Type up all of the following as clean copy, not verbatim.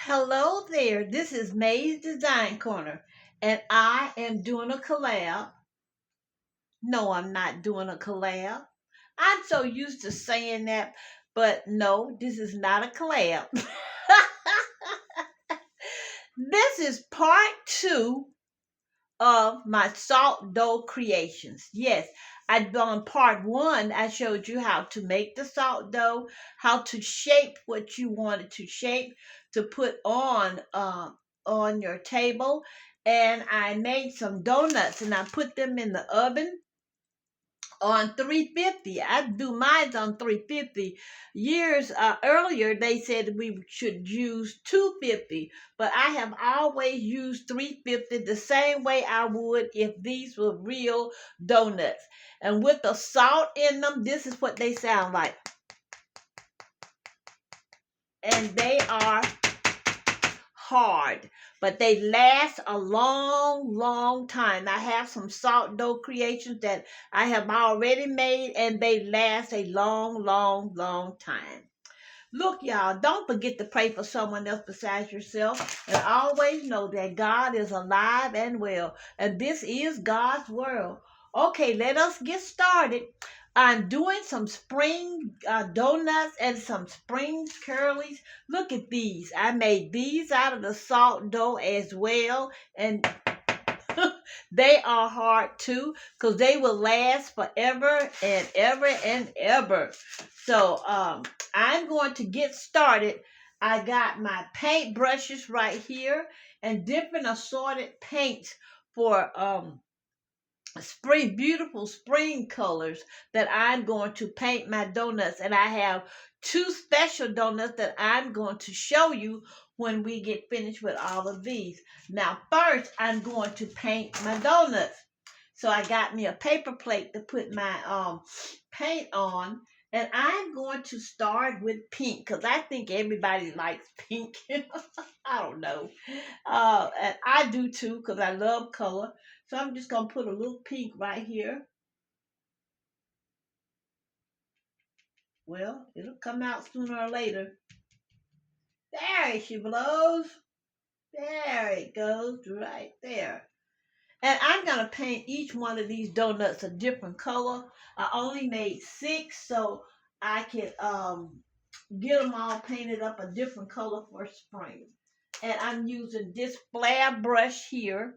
Hello there. This is May's Design Corner, and I am doing a collab. No, I'm not doing a collab. I'm so used to saying that, but no, this is not a collab. This is part two of my salt dough creations. Yes, I done part one. I showed you how to make the salt dough, how to shape what you wanted to shape to put on your table, and I made some donuts and I put them in the oven on 350. I do mine on 350. Years earlier, they said we should use 250, but I have always used 350 the same way I would if these were real donuts. And with the salt in them, this is what they sound like. And they are hard, but they last a long, long time. I have some salt dough creations that I have already made, and they last a long, long, long time. Look, y'all, don't forget to pray for someone else besides yourself, and always know that God is alive and well, and this is God's world. Okay, let us get started. I'm doing some spring donuts and some spring curlies. Look at these. I made these out of the salt dough as well, and they are hard too because they will last forever and ever and ever. So I'm going to get started. I got my paint brushes right here and different assorted paints for spring, beautiful spring colors that I'm going to paint my donuts. And I have two special donuts that I'm going to show you when we get finished with all of these. Now first I'm going to paint my donuts. So I got me a paper plate to put my paint on. And I'm going to start with pink because I think everybody likes pink. I don't know. And I do too because I love color. So I'm just going to put a little pink right here. Well, it'll come out sooner or later. There she blows. There it goes right there. And I'm going to paint each one of these donuts a different color. I only made 6 so I could get them all painted up a different color for spring. And I'm using this flare brush here.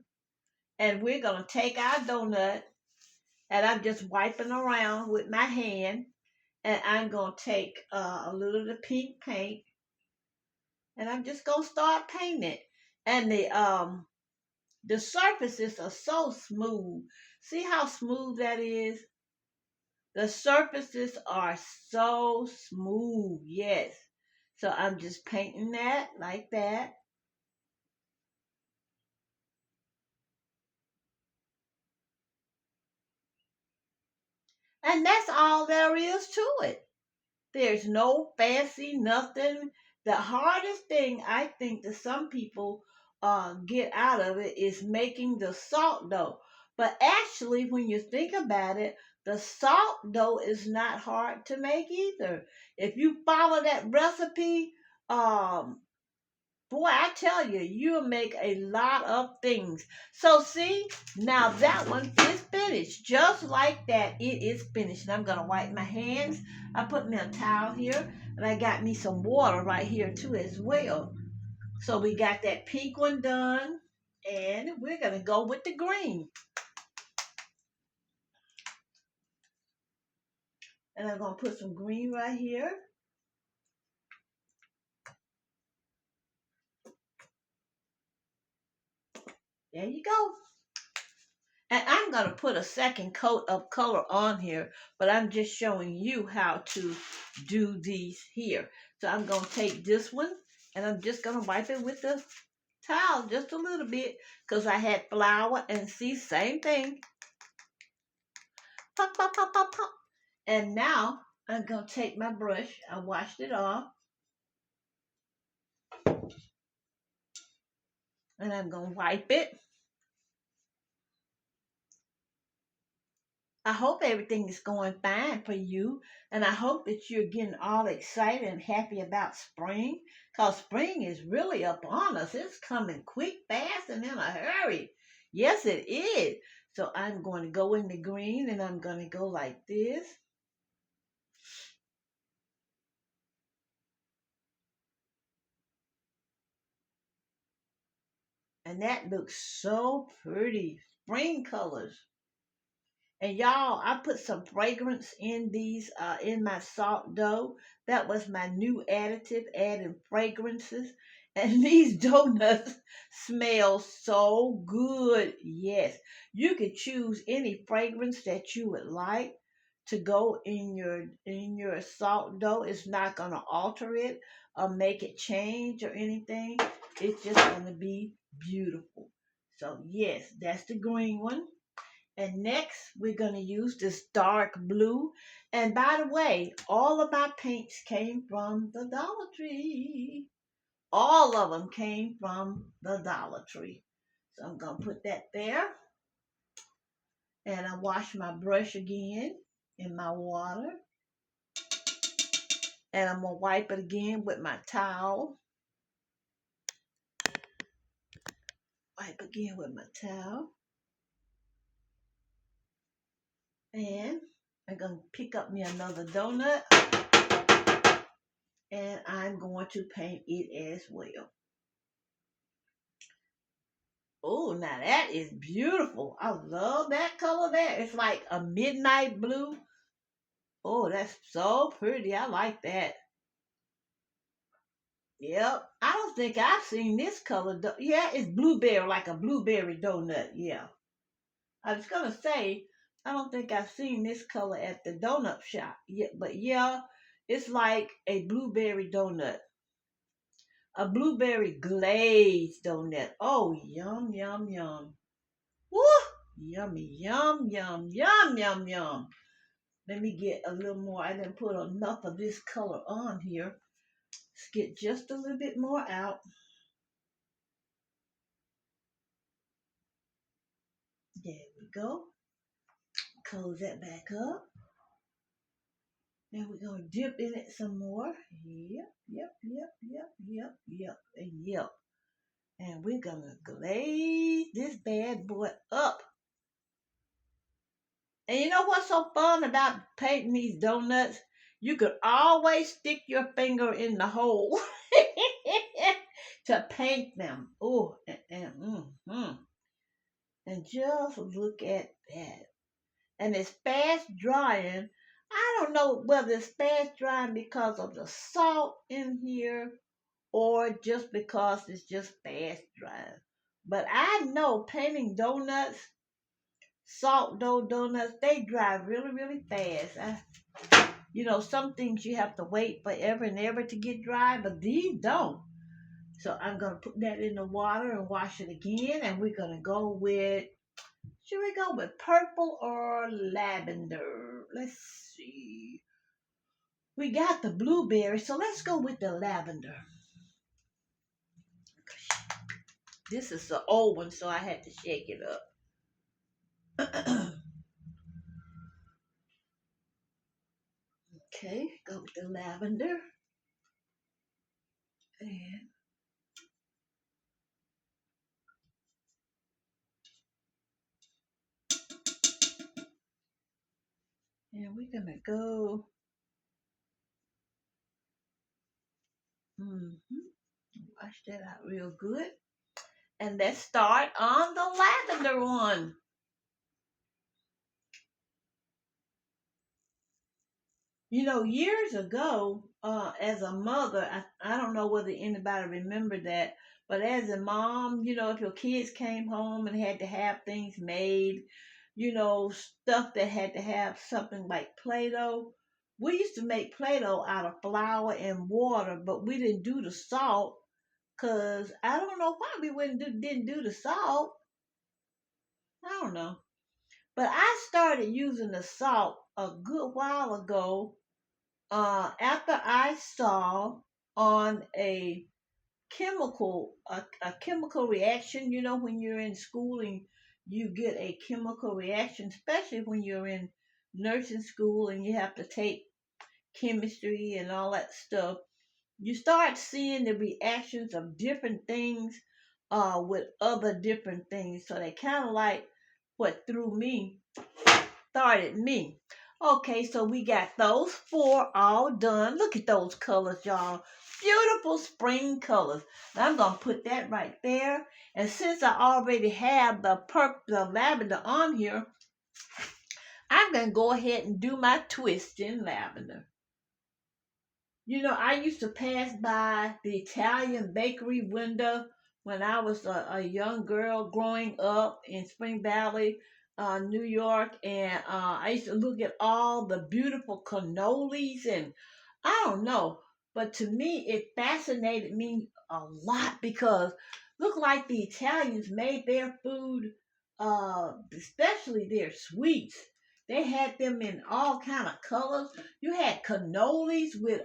And we're going to take our donut and I'm just wiping around with my hand. And I'm going to take a little of the pink paint and I'm just going to start painting it. And the surfaces are so smooth. See how smooth that is? The surfaces are so smooth. Yes. So I'm just painting that like that. And that's all there is to it. There's no fancy nothing. The hardest thing I think that some people get out of it is making the salt dough. But actually, when you think about it, the salt dough is not hard to make either. If you follow that recipe, um, boy, I tell you, you'll make a lot of things. So see, now that one is finished. Just like that, it is finished. And I'm going to wipe my hands. I put me a towel here. And I got me some water right here too as well. So we got that pink one done. And we're going to go with the green. And I'm going to put some green right here. There you go. And I'm going to put a second coat of color on here, but I'm just showing you how to do these here. So I'm going to take this one and I'm just going to wipe it with the towel just a little bit because I had flour and see, same thing. Pop, pop, pop, pop, pop. And now I'm going to take my brush. I washed it off. And I'm going to wipe it. I hope everything is going fine for you. And I hope that you're getting all excited and happy about spring. Because spring is really upon us. It's coming quick, fast, and in a hurry. Yes, it is. So I'm going to go in the green and I'm going to go like this. And that looks so pretty. Spring colors. And y'all, I put some fragrance in these in my salt dough. That was my new additive, adding fragrances. And these donuts smell so good. Yes, you could choose any fragrance that you would like to go in your salt dough. It's not gonna alter it or make it change or anything. It's just gonna be beautiful. So yes, that's the green one. And next, we're going to use this dark blue. And by the way, all of my paints came from the Dollar Tree. All of them came from the Dollar Tree. So I'm going to put that there. And I wash my brush again in my water. And I'm going to wipe it again with my towel. Wipe again with my towel. And I'm going to pick up me another donut. And I'm going to paint it as well. Oh, now that is beautiful. I love that color there. It's like a midnight blue. Oh, that's so pretty. I like that. Yep. I don't think I've seen this color. Yeah, it's blueberry, like a blueberry donut. Yeah. I was going to say, I don't think I've seen this color at the donut shop. Yeah, but yeah, it's like a blueberry donut. A blueberry glazed donut. Oh, yum, yum, yum. Woo! Yummy, yum, yum, yum, yum, yum. Let me get a little more. I didn't put enough of this color on here. Let's get just a little bit more out. There we go. Close that back up. Now we're going to dip in it some more. Yep, yep, yep, yep, yep, yep, and yep. And we're going to glaze this bad boy up. And you know what's so fun about painting these donuts? You could always stick your finger in the hole to paint them. Oh, and just look at that. And it's fast drying. I don't know whether it's fast drying because of the salt in here or just because it's just fast drying. But I know painting donuts, salt dough donuts, they dry really, really fast. Some things you have to wait forever and ever to get dry, but these don't. So I'm going to put that in the water and wash it again. And we're going to go with, should we go with purple or lavender? Let's see. We got the blueberry, so let's go with the lavender. This is the old one, so I had to shake it up. Okay, go with the lavender. And we're going to go. Wash that out real good. And let's start on the lavender one. Years ago, as a mother, I don't know whether anybody remember that, but as a mom, if your kids came home and had to have things made, stuff that had to have something like Play-Doh, we used to make Play-Doh out of flour and water, but we didn't do the salt because I don't know why we didn't do the salt. I don't know. But I started using the salt a good while ago after I saw on a chemical reaction. When you're in school and you get a chemical reaction, especially when you're in nursing school and you have to take chemistry and all that stuff, you start seeing the reactions of different things with other different things. So they kind of like what threw me, started me. Okay, so we got those four all done. Look at those colors, y'all. Beautiful spring colors. Now I'm gonna put that right there. And since I already have the lavender on here, I'm gonna go ahead and do my twist in lavender. You know, I used to pass by the Italian bakery window when I was a young girl growing up in Spring Valley, New York, and I used to look at all the beautiful cannolis, and I don't know, but to me it fascinated me a lot because looked like the Italians made their food, especially their sweets. They had them in all kind of colors. You had cannolis with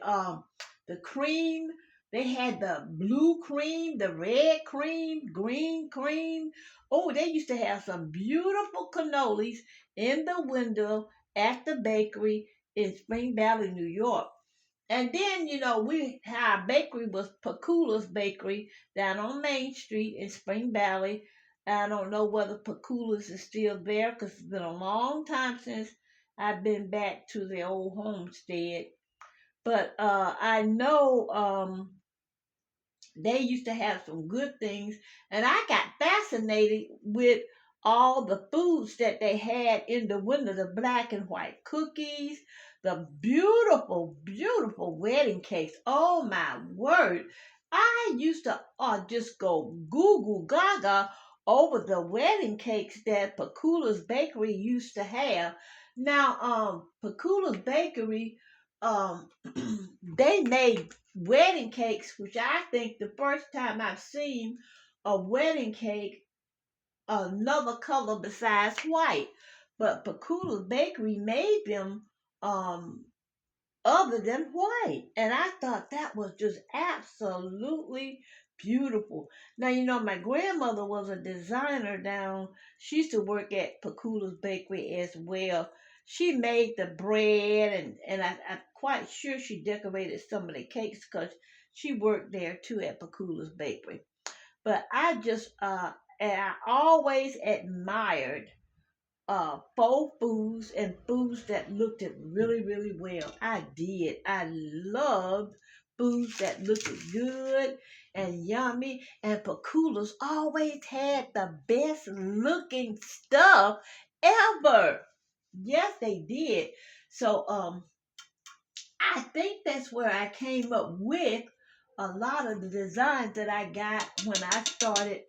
the cream. They had the blue cream, the red cream, green cream. Oh, they used to have some beautiful cannolis in the window at the bakery in Spring Valley, New York. And then, you know, our bakery was Pakula's Bakery down on Main Street in Spring Valley. I don't know whether Pakula's is still there because it's been a long time since I've been back to the old homestead. But I know they used to have some good things, and I got fascinated with all the foods that they had in the window, the black and white cookies, the beautiful, beautiful wedding cakes. Oh my word. I used to just go Google Gaga over the wedding cakes that Pakula's Bakery used to have. Now, Pakula's Bakery, um, they made wedding cakes, which I think the first time I've seen a wedding cake another color besides white. But Pakula's Bakery made them um, other than white. And I thought that was just absolutely beautiful. Now, you know, my grandmother was a designer down. She used to work at Pakula's Bakery as well. She made the bread, and I'm quite sure she decorated some of the cakes because she worked there too at Pakula's Bakery. But and I always admired faux foods and foods that looked it really, really well. I did. I loved foods that looked good and yummy. And Pakula's always had the best looking stuff ever. Yes, they did. So I think that's where I came up with a lot of the designs that I got when I started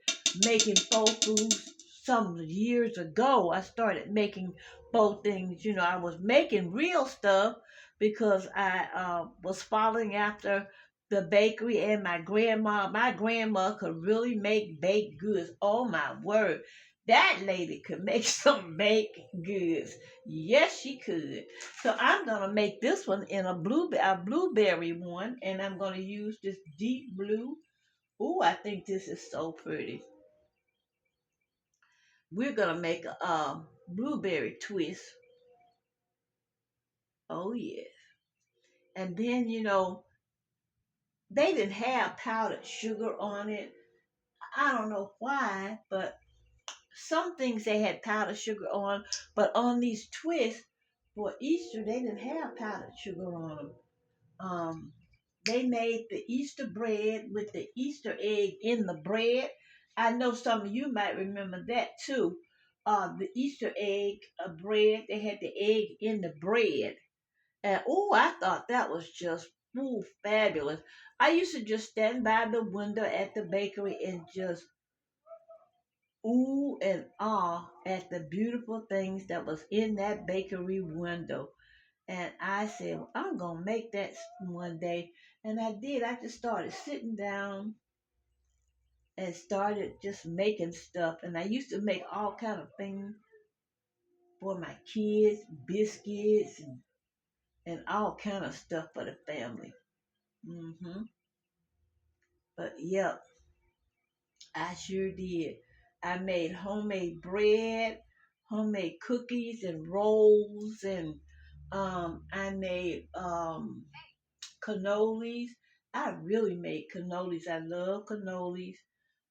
making faux foods some years ago. I started making faux things. You know, I was making real stuff because I was following after the bakery and my grandma. My grandma could really make baked goods. Oh my word. That lady could make some baked goods. Yes, she could. So I'm gonna make this one in a blueberry one, and I'm gonna use this deep blue. Ooh, I think this is so pretty. We're gonna make a blueberry twist. Oh yeah. And then you know they didn't have powdered sugar on it. I don't know why, but some things they had powdered sugar on, but on these twists for Easter they didn't have powdered sugar on them. Um, they made the Easter bread with the Easter egg in the bread. I know some of you might remember that too. The Easter egg bread, they had the egg in the bread. And oh, I thought that was just fabulous. I used to just stand by the window at the bakery and just ooh and ah at the beautiful things that was in that bakery window. And I said, well, I'm going to make that one day. And I did. I just started sitting down and started just making stuff. And I used to make all kind of things for my kids, biscuits and all kind of stuff for the family. But yep, I sure did. I made homemade bread, homemade cookies and rolls, and I made cannolis. I really made cannolis. I love cannolis.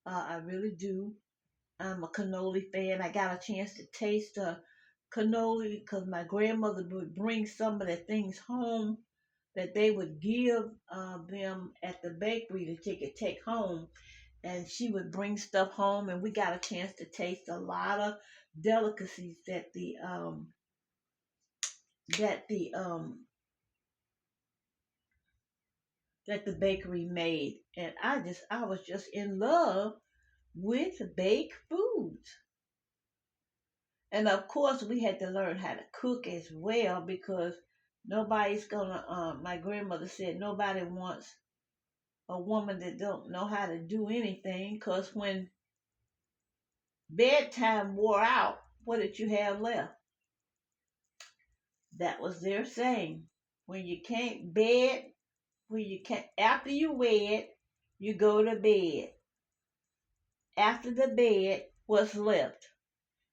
I really do. I'm a cannoli fan. I got a chance to taste a cannoli because my grandmother would bring some of the things home that they would give them at the bakery that they could take home. And she would bring stuff home, and we got a chance to taste a lot of delicacies that the that the bakery made. And I was just in love with baked foods. And of course, we had to learn how to cook as well because nobody's gonna. My grandmother said nobody wants a woman that don't know how to do anything. Cause when bedtime wore out, what did you have left? That was their saying. When you can't bed, when you can't after you wed, you go to bed. After the bed, what's left?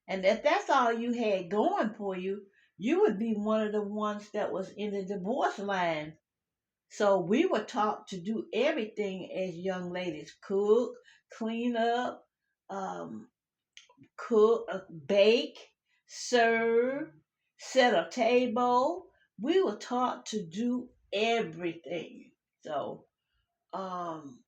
And if that's all you had going for you, you would be one of the ones that was in the divorce line. So we were taught to do everything as young ladies: cook, clean up, um, bake, serve, set a table. We were taught to do everything. So, um,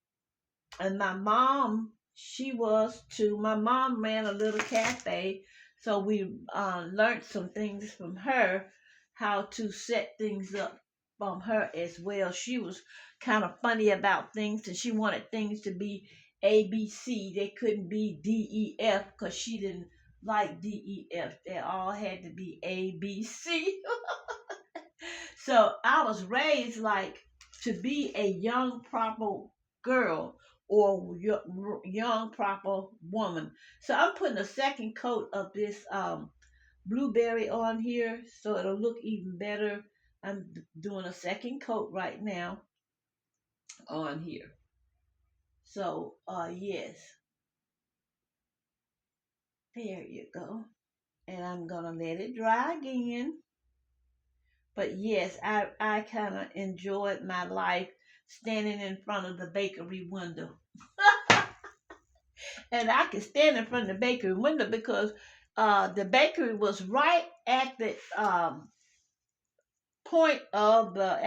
and my mom, she was too. My mom ran a little cafe, so we learned some things from her, how to set things up from her as well. She was kind of funny about things, and she wanted things to be ABC. They couldn't be DEF because she didn't like DEF. They all had to be ABC. So I was raised like to be a young, proper girl or young, proper woman. So I'm putting a second coat of this blueberry on here so it'll look even better. I'm doing a second coat right now on here. So, yes, there you go. And I'm going to let it dry again. But yes, I kind of enjoyed my life standing in front of the bakery window. And I could stand in front of the bakery window because the bakery was right at the point of the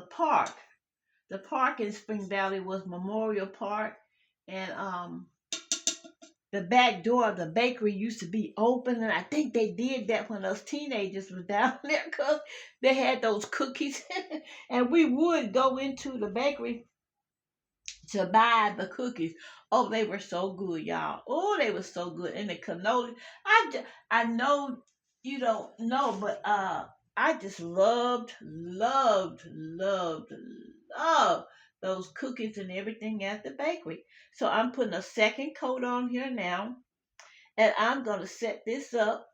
park. The park in Spring Valley was Memorial Park, and the back door of the bakery used to be open, and I think they did that when us teenagers was down there because they had those cookies, and we would go into the bakery to buy the cookies. Oh, they were so good, y'all. Oh, they were so good. And the cannoli, I know you don't know, but I just loved those cookies and everything at the bakery. So I'm putting a second coat on here now, and I'm gonna set this up.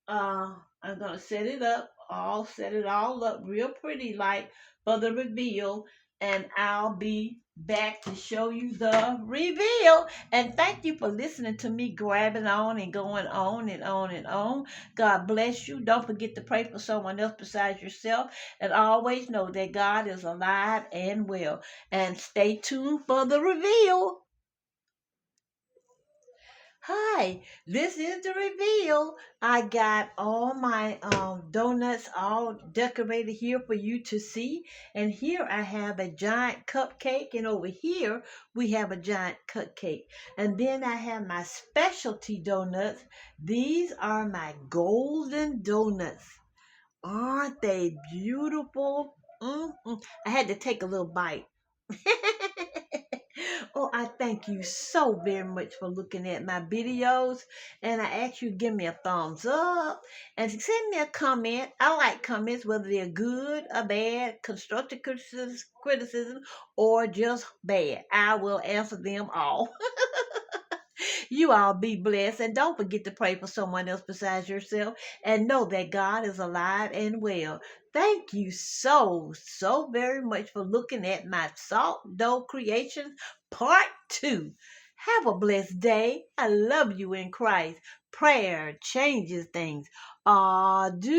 I'm gonna set it all up real pretty like for the reveal, and I'll be back to show you the reveal. And thank you for listening to me grabbing on and going on and on and on. God bless you. Don't forget to pray for someone else besides yourself, and always know that God is alive and well. And stay tuned for the reveal. Hi, this is the reveal. I got all my donuts all decorated here for you to see. And here I have a giant cupcake, and over here we have a giant cupcake. And then I have my specialty donuts. These are my golden donuts. Aren't they beautiful? Mm-mm. I had to take a little bite. Oh, I thank you so very much for looking at my videos. And I ask you to give me a thumbs up and send me a comment. I like comments, whether they're good or bad, constructive criticism, or just bad. I will answer them all. You all be blessed, and don't forget to pray for someone else besides yourself, and know that God is alive and well. Thank you so very much for looking at my salt dough creations part 2. Have a blessed day. I love you in Christ. Prayer changes things. Adieu.